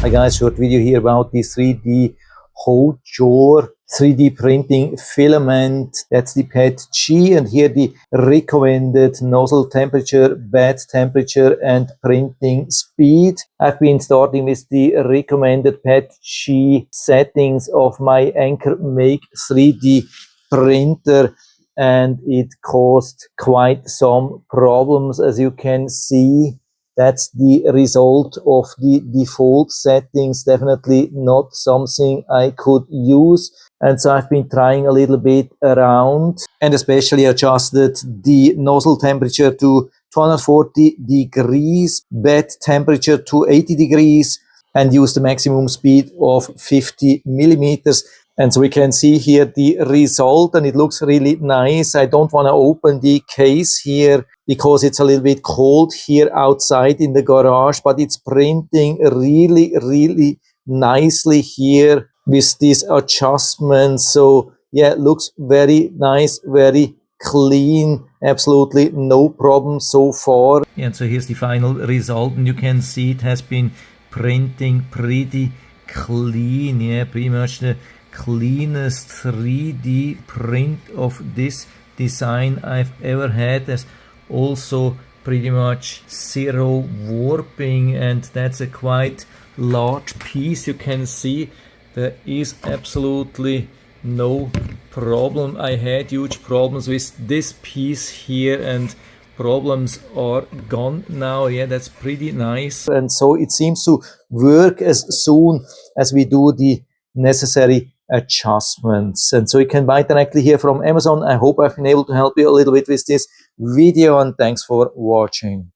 Hi guys, short video here about the 3DHoJor 3D printing filament. That's the PETG, and here the recommended nozzle temperature, bed temperature and printing speed. I've been starting with the recommended PETG settings of my AnkerMake 3D printer, and it caused quite some problems, as you can see. That's the result of the default settings, definitely not something I could use. And so I've been trying a little bit around and especially adjusted the nozzle temperature to 240 degrees, bed temperature to 80 degrees, and use the maximum speed of 50 millimeters. And so we can see here the result, and it looks really nice. I don't want to open the case here because it's a little bit cold here outside in the garage, but it's printing really nicely here with these adjustments. So yeah, it looks very nice, very clean, absolutely no problem so far. Yeah, and so here's the final result, and you can see it has been printing pretty clean. Yeah, pretty much the cleanest 3D print of this design I've ever had. There's also pretty much zero warping, and that's a quite large piece. You can see there is absolutely no problem. I had huge problems with this piece here, and problems are gone now. Yeah, that's pretty nice. And so it seems to work as soon as we do the necessary adjustments. And so you can buy directly here from Amazon. I hope I've been able to help you a little bit with this video, and thanks for watching.